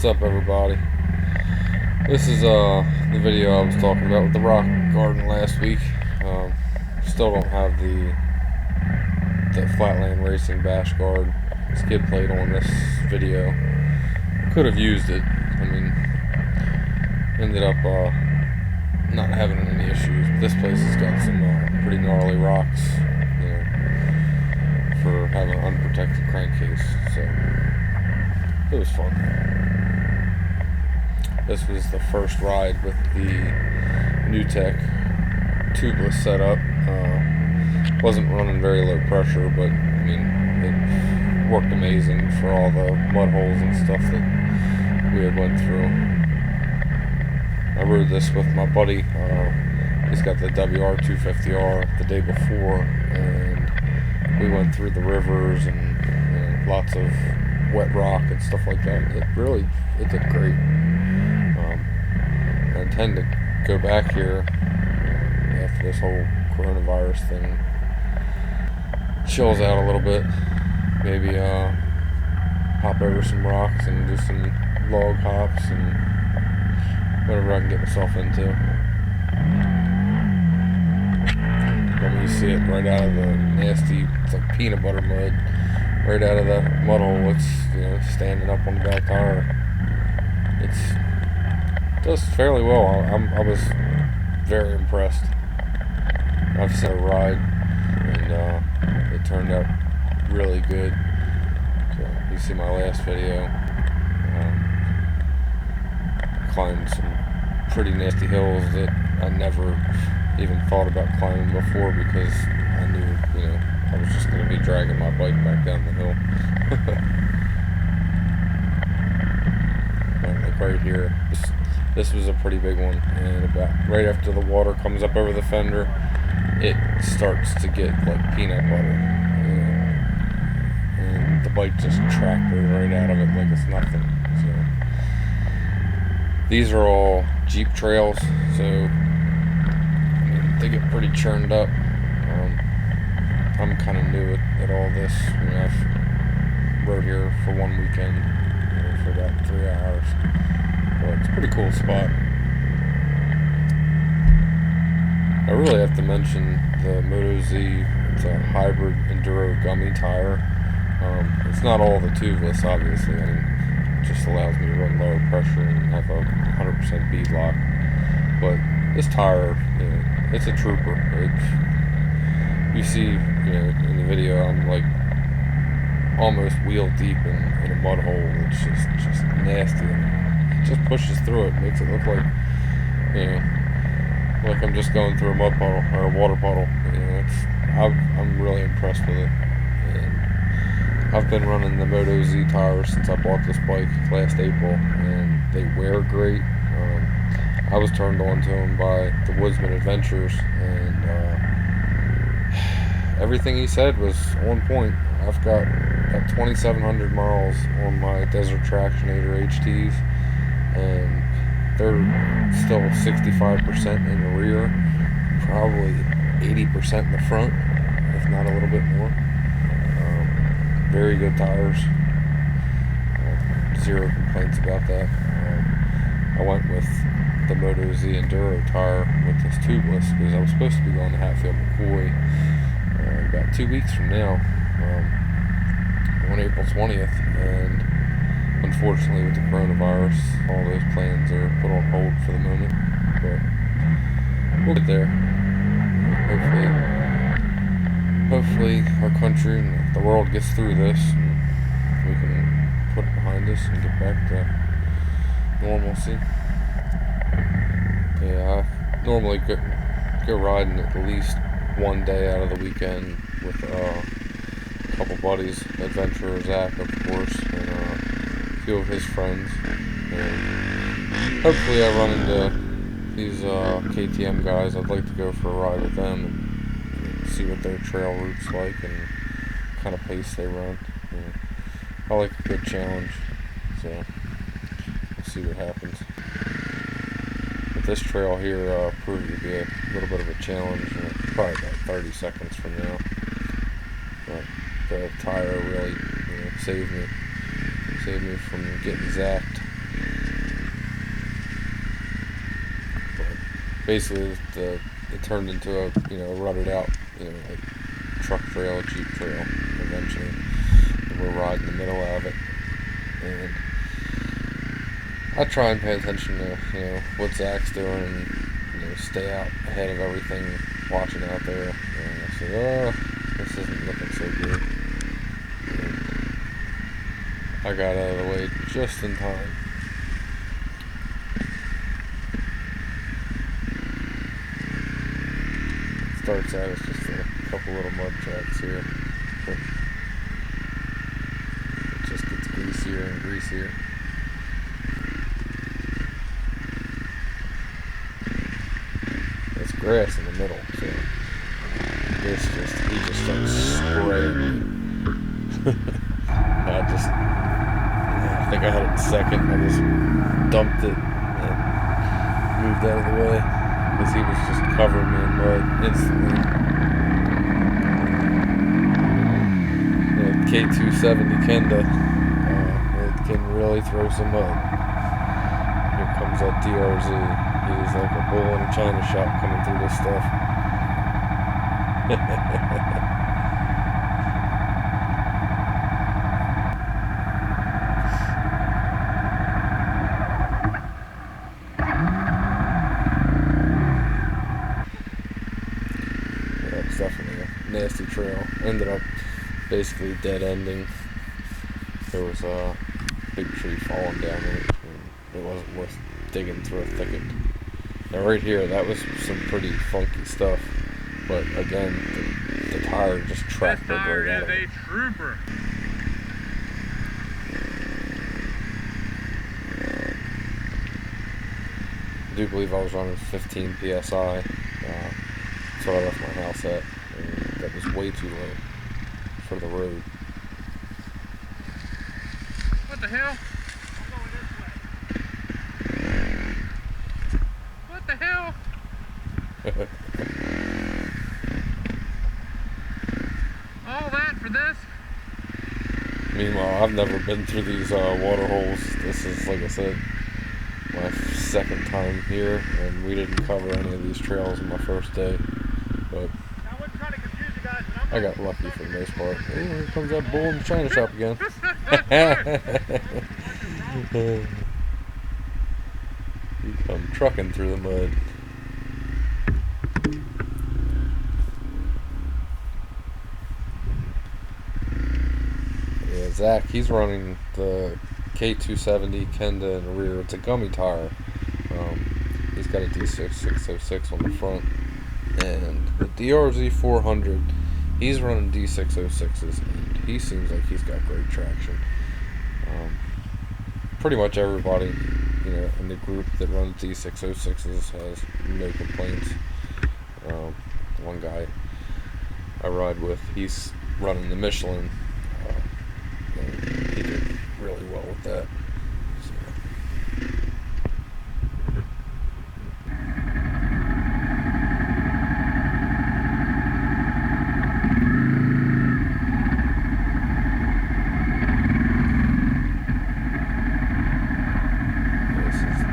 What's up, everybody? This is the video I was talking about with the rock garden last week. Still don't have the Flatland Racing bash guard skid plate on this video. Could have used it. I mean, ended up not having any issues. This place has got some pretty gnarly rocks, you know, for having an unprotected crankcase. So it was fun. This was the first ride with the new tech TUBliss setup. Wasn't running very low pressure, but I mean, it worked amazing for all the mud holes and stuff that we had went through. I rode this with my buddy. He's got the CRF250 the day before, and we went through the rivers and lots of wet rock and stuff like that. It did great. I intend to go back here after this whole coronavirus thing chills out a little bit. Maybe hop over some rocks and do some log hops and whatever I can get myself into. I mean, you see it right out of the nasty, it's like peanut butter mud, right out of the mud hole. It's standing up on the back tire. It does fairly well. I was very impressed. I've seen a ride, and it turned out really good. So you see my last video. Climbed some pretty nasty hills that I never even thought about climbing before because I knew, I was just going to be dragging my bike back down the hill. Like right here, this was a pretty big one, and about right after the water comes up over the fender, it starts to get like peanut butter, and the bike just tractored right out of it like it's nothing. So these are all Jeep trails, so I mean, they get pretty churned up. I'm kind of new at all this. I've rode here for one weekend for about 3 hours. Well, it's a pretty cool spot. I really have to mention the Moto Z. It's a hybrid enduro gummy tire. It's not all the TUBliss, obviously. I mean, it just allows me to run lower pressure and have a 100% bead lock. But this tire, it's a trooper. You see, in the video, I'm like almost wheel deep in a mud hole. It's just nasty. It just pushes through it, makes it look like, like I'm just going through a mud puddle or a water puddle. I'm really impressed with it. And I've been running the Moto Z tires since I bought this bike last April, and they wear great. I was turned on to them by the Woodsman Adventures, and everything he said was on point. I've got about 2,700 miles on my Desert Tractionator HTs, and they're still 65% in the rear, probably 80% in the front, if not a little bit more. Very good tires. Zero complaints about that. I went with the Moto Z Enduro tire with this TUBliss because I was supposed to be going to Hatfield McCoy about 2 weeks from now, on April 20th, and unfortunately with the coronavirus, all those plans are put on hold for the moment, but we'll get there. Hopefully our country and the world gets through this and we can put it behind us and get back to normalcy. Yeah, I normally go riding at least one day out of the weekend with a couple buddies, Adventurer Zach, of course, and a few of his friends. And hopefully I run into these KTM guys. I'd like to go for a ride with them and see what their trail route's like and kind of pace they run. I like a good challenge, so we'll see what happens. But this trail here proved to be a little bit of a challenge, probably about 30 seconds from now. But the tire really saved me from getting zapped. basically it turned into a, you know, rutted out, you know, like truck trail, Jeep trail eventually. And we're riding the middle of it. And I try and pay attention to, you know, what Zach's doing and, you know, stay out ahead of everything, watching out there. And I said, oh, this isn't looking so good. And I got out of the way just in time. Starts out as just a couple little mud tracks here. It just gets greasier and greasier. It's grass in the middle, so he just starts spraying. I think I had it in second. I just dumped it and moved out of the way because he was just covering me in mud instantly. The K250 Kenda, it can really throw some mud. Here comes that DRZ. He's like a bull in a china shop coming through this stuff. It's definitely a nasty trail. Ended up basically dead ending. There was a big tree falling down it, and it wasn't worth digging through a thicket. Now right here, that was some pretty funky stuff, but again, the tire just tracked the right out of it. This tire is a trooper. I do believe I was running 15 PSI. That's what I left my house at, and that was way too low for the road. What the hell? I'm going this way. What the hell? All that for this? Meanwhile, I've never been through these water holes. This is, like I said, my second time here, and we didn't cover any of these trails on my first day. But I wasn't trying to confuse you guys, but I got lucky for the most part. Oh, here comes that bull in the china shop again. You come trucking through the mud. Yeah, Zach, he's running the K270 Kenda in the rear. It's a gummy tire. He's got a D606 on the front. And the DRZ 400, he's running D606s, and he seems like he's got great traction. Pretty much everybody, you know, in the group that runs D606s has no complaints. One guy I ride with, he's running the Michelin, and he did really well with that. So. This is a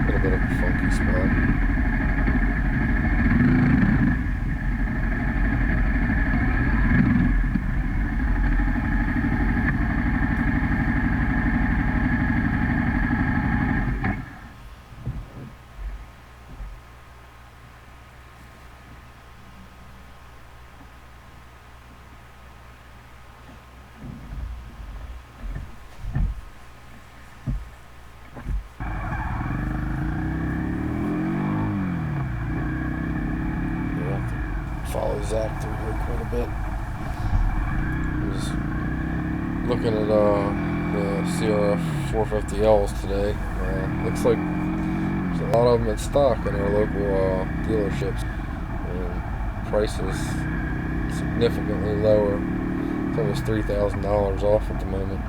little bit of a funky spot. Follow Zach through here quite a bit. I was looking at the CRF250Ls today. Looks like there's a lot of them in stock in our local dealerships, and prices significantly lower. It's almost $3,000 off at the moment.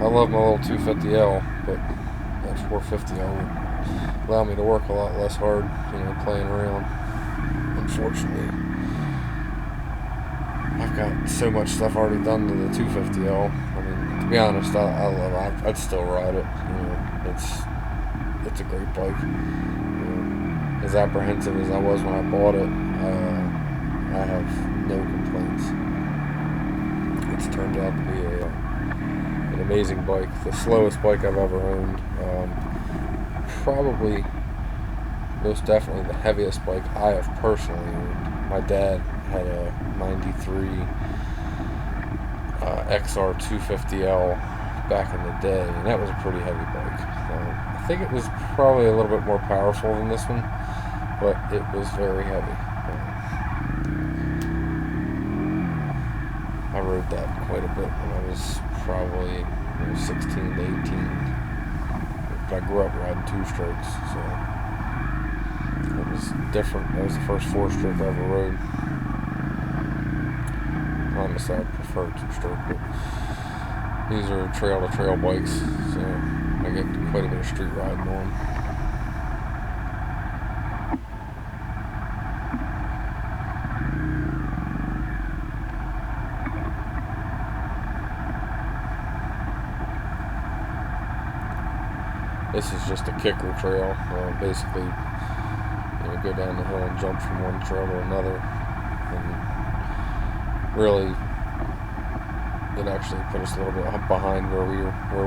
I love my little 250L, but that 450L would allow me to work a lot less hard, you know, playing around. Unfortunately, I've got so much stuff already done to the 250L. I mean, to be honest, I love it. I'd still ride it. You know, it's a great bike. As apprehensive as I was when I bought it, I have no complaints. It's turned out to be an amazing bike. The slowest bike I've ever owned. Probably, most definitely the heaviest bike I have personally owned. My dad had a 93 XR250L back in the day, and that was a pretty heavy bike. I think it was probably a little bit more powerful than this one, but it was very heavy. I rode that quite a bit when I was probably 16 to 18. But I grew up riding two-strokes, so it was different. That was the first four-stroke I ever rode. Honestly, I prefer two-stroke, but these are trail-to-trail bikes, so I get quite a bit of street riding on them. This is just a kicker trail. Basically, go down the hill and jump from one trail to another. And really, it actually put us a little bit behind where we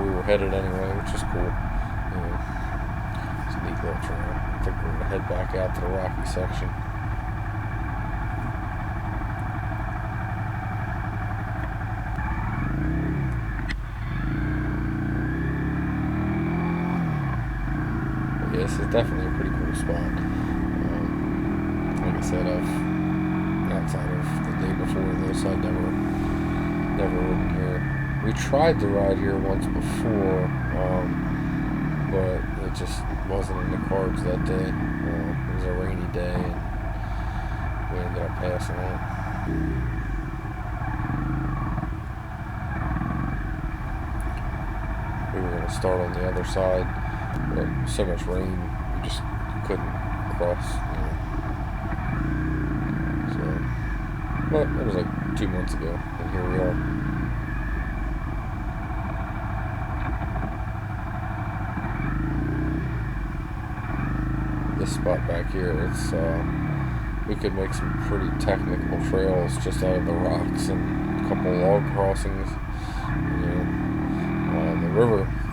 were headed anyway, which is cool. It's a neat little trail. I think we're gonna head back out to the rocky section. This is definitely a pretty cool spot. Like I said, outside of the day before this, I never ridden here. We tried to ride here once before, but it just wasn't in the cards that day. It was a rainy day, and we ended up passing out. We were going to start on the other side, but so much rain, we just couldn't cross. So, but it was like 2 months ago, and here we are. This spot back here, it's we could make some pretty technical trails just out of the rocks and a couple log crossings.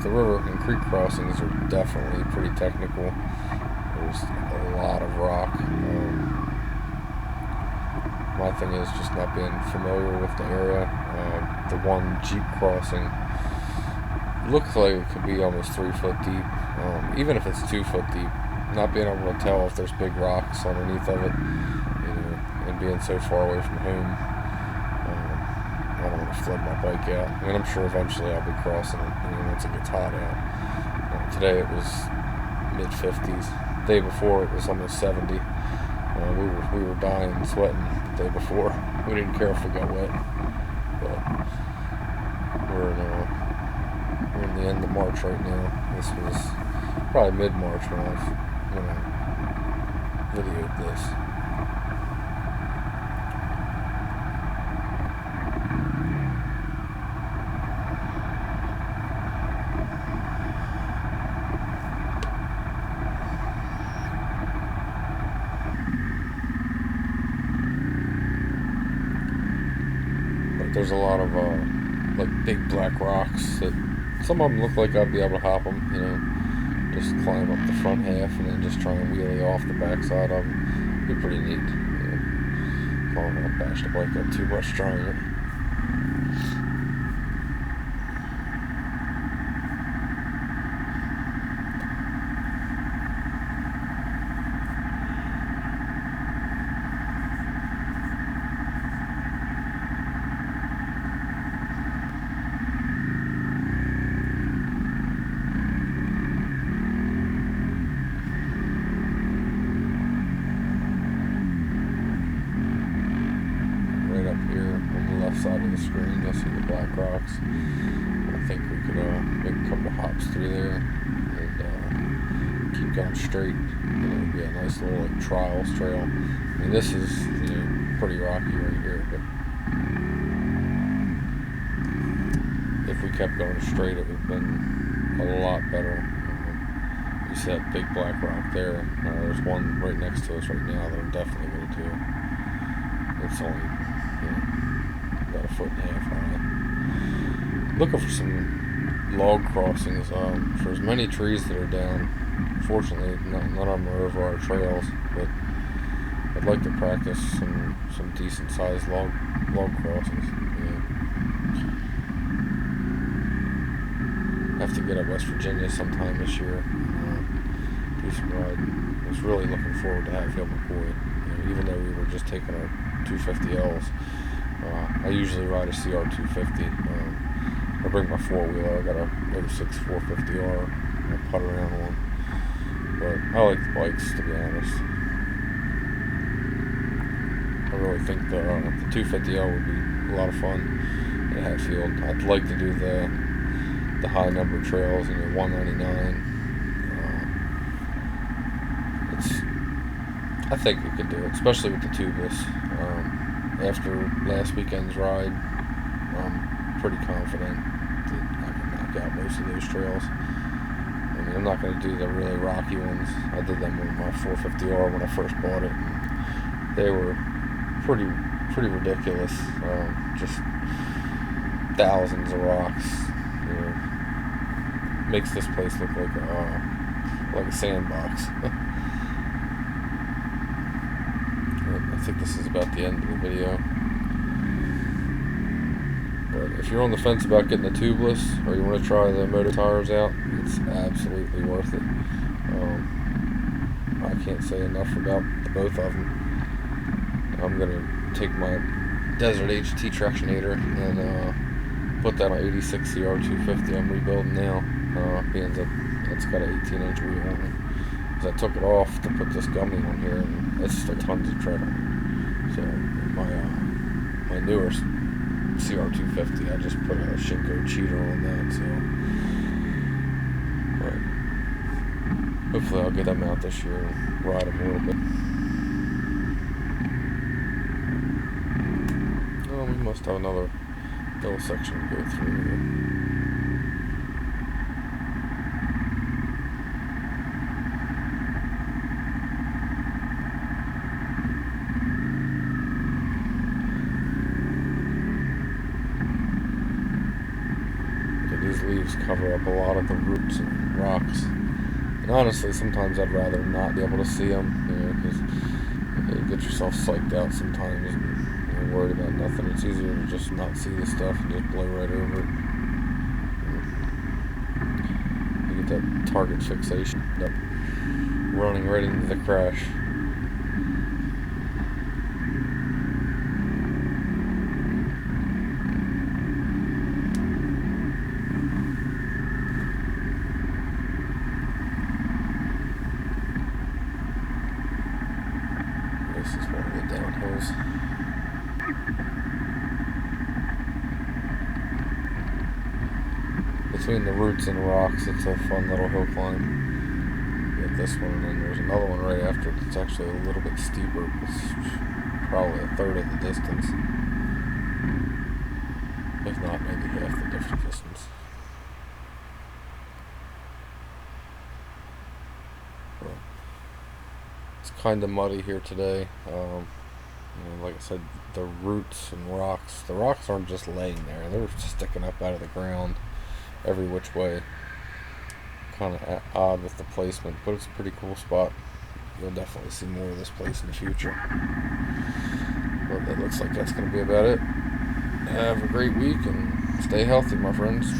The river and creek crossings are definitely pretty technical. There's a lot of rock. My thing is just not being familiar with the area. The one Jeep crossing looks like it could be almost 3 foot deep. Even if it's 2 foot deep, not being able to tell if there's big rocks underneath of it, and being so far away from home. I don't want to flood my bike out. I mean, I'm sure eventually I'll be crossing it, once it gets hot out. Today it was mid-50s. The day before it was almost 70. We were dying and sweating the day before. We didn't care if we got wet. But we're in the end of March right now. This was probably mid-March when I videoed this. There's a lot of like big black rocks that some of them look like I'd be able to hop them, just climb up the front half and then just try and wheelie off the backside of them. Be pretty neat. I don't want to bash the bike up too much trying it. Side of the screen, you'll see the black rocks. I think we could make a couple hops through there and keep going straight. It'd be a nice little trials trail. I mean, this is pretty rocky right here, but if we kept going straight, it would have been a lot better. You see that big black rock there. There's one right next to us right now that I'm definitely going to do. It's only about a foot and a half high. Looking for some log crossings. For as many trees that are down, fortunately none of them are over our trails, but I'd like to practice some decent sized log crossings. Have to get up West Virginia sometime this year. Do some riding. I was really looking forward to Hatfield McCoy. Even though we were just taking our 250Ls, I usually ride a CR250. I bring my 4-wheeler. I got a 06 450R. I putt around one. But I like the bikes, to be honest. I really think the 250L would be a lot of fun at Hatfield. I'd like to do the high number trails, 199. I think we could do it, especially with the TUBliss. After last weekend's ride, I'm pretty confident that I can knock out most of those trails. I'm not going to do the really rocky ones. I did them with my 450R when I first bought it, and they were pretty ridiculous. Just thousands of rocks. Makes this place look like a sandbox. I think this is about the end of the video. But if you're on the fence about getting a TUBliss, or you want to try the motor tires out, it's absolutely worth it. I can't say enough about the both of them. I'm going to take my Desert HT Tractionator and put that on 86 CR250 I'm rebuilding now, being that it's got an 18-inch wheel on it. Because I took it off to put this gummy on here, and it's still tons of tread on it. So my newer CR250, I just put a Shinko cheater on that. So, but hopefully I'll get them out this year and ride them a little bit. Oh, we must have another hill section to go through here. These leaves cover up a lot of the roots and rocks, and honestly sometimes I'd rather not be able to see them, because you get yourself psyched out sometimes and you're worried about nothing. It's easier to just not see the stuff and just blow right over it. You get that target fixation, that running right into the crash. This is one of the downhills. Between the roots and rocks, it's a fun little hill climb. You get this one, and then there's another one right after it that's actually a little bit steeper. It's probably a third of the distance. If not, maybe half the distance. But it's kind of muddy here today. Like I said, the roots and rocks, the rocks aren't just laying there, they're sticking up out of the ground every which way. Kind of odd with the placement, but it's a pretty cool spot. You'll definitely see more of this place in the future. But that looks like that's going to be about it. Have a great week and stay healthy, my friends.